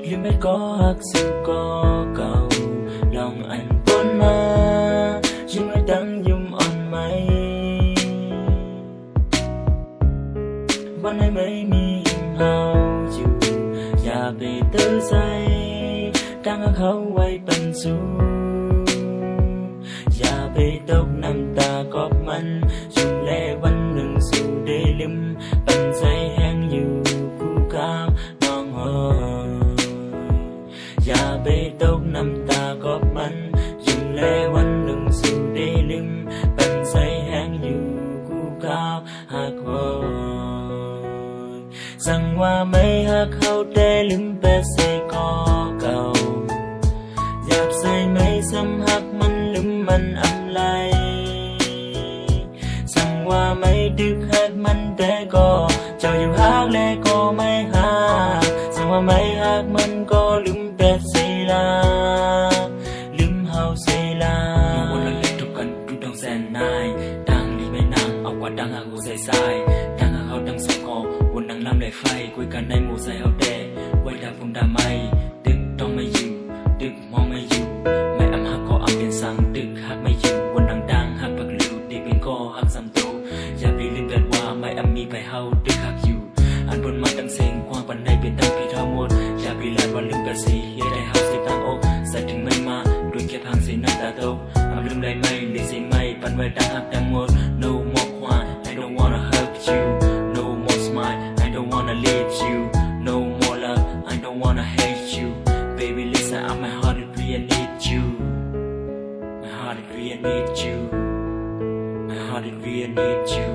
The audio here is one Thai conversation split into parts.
Liêm biết có hắc sự có cầu lòng anh bốn mà nhưng mới đang dùng on máyวันไหนไม่มีหิมเฮาอยู่อย่าไปตื้อใจตั้งเขาไว้เป็นสูอย่าไปตกน้ำตากอบมันยุ่งแลวันหนึ่งสู่ได้ลืมปันใจแห้งอยู่คู่ก้าวน้องหอยอย่าไปตกน้ำตากอบมันยุ่งแลวันหนึ่งสู่ได้ลืมปันใจแห้งอยู่คู่ก้าวหักหอยสั่งว่าไม่หักเขาแต่ลืมแปดใส่ก็เก่าอยากใส่ไม่ซ้ำหักมันลืมมันอำไลสั่งว่าไม่ดึกหักมันแต่ก็เจ้าอยู่หักและก็ไม่หักสั่งว่าไม่หักมันก็ลืมแปดใส่ลาลืมเฮาใส่ลาวันละเล็กทุกกันดูดังแสนนายดังดีไม่นางเอากว่าดังหักหัวใส่ทรายดังหักเขาดังสักคอวนดังน้ำไหลไฟคุยกันในหมู่ใส่เอาแต่ไว้ดาพุ่มดาไม่ดึกต้องไม่อยู่ดึกมองไม่อยู่ไม่อำหักก็อำเป็นสั่งดึกหักไม่อยู่วนดังหักปักลิวดีเป็นก็หักซ้ำโตอย่าไปลืมแบบว่าไม่อำมีไปเฮาดึกหักอยู่อันบนมาตั้งเสียงกว้างปันใดเป็นตั้งพี่ทั้งหมดอย่าไปลาดว่าลืมกันสิอย่าได้หักใส่ตั้งอกใส่ถึงไม่มาด้วยแค่พังสีน้ำตาตกอำลืมได้ไหมหรือสิไม่ปันไว้ตั้งหักตั้งหมด no more ควาน I don't wanna hurt you no more smile I don't wanna leave you no more love I don't wanna hate you baby listen up my heart it really need you my heart it really need you my heart it really need you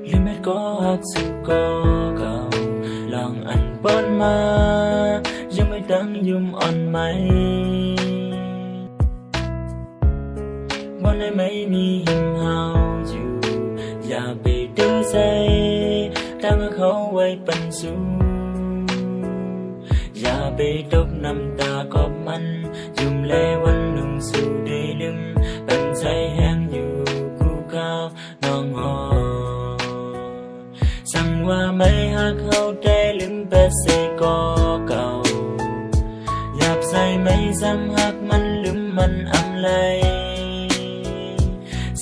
ลืมเม็ดก็หักสึกก็เก่าลองอันเปิ้นมายังไม่ดังยุ่มอ่อนไหมวันไหนไม่มีหิมเฮาอยู่อย่าไปดื้อใจตั้งเขาไว้เป็นสูอย่าไปตกน้ำตากอบมันยุ่มแลวันหนึ่งสู่ได้ลืมปันใจแห้งอยู่คู่ก้าวน้องหอยสั่งว่าไม่หักเขาแต่ลืมแปดใส่ก็เก่าหยาบใส่ไม่ซ้ำหักมันลืมมันอำไล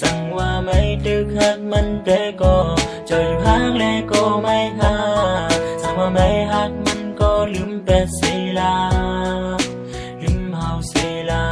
สั่งว่าไม่ดึกหักมันแต่ก็เจ้าอยู่หักและก็ไม่หักสั่งว่าไม่หักมันก็ลืมแปดใส่ลาลืมเฮาใส่ลา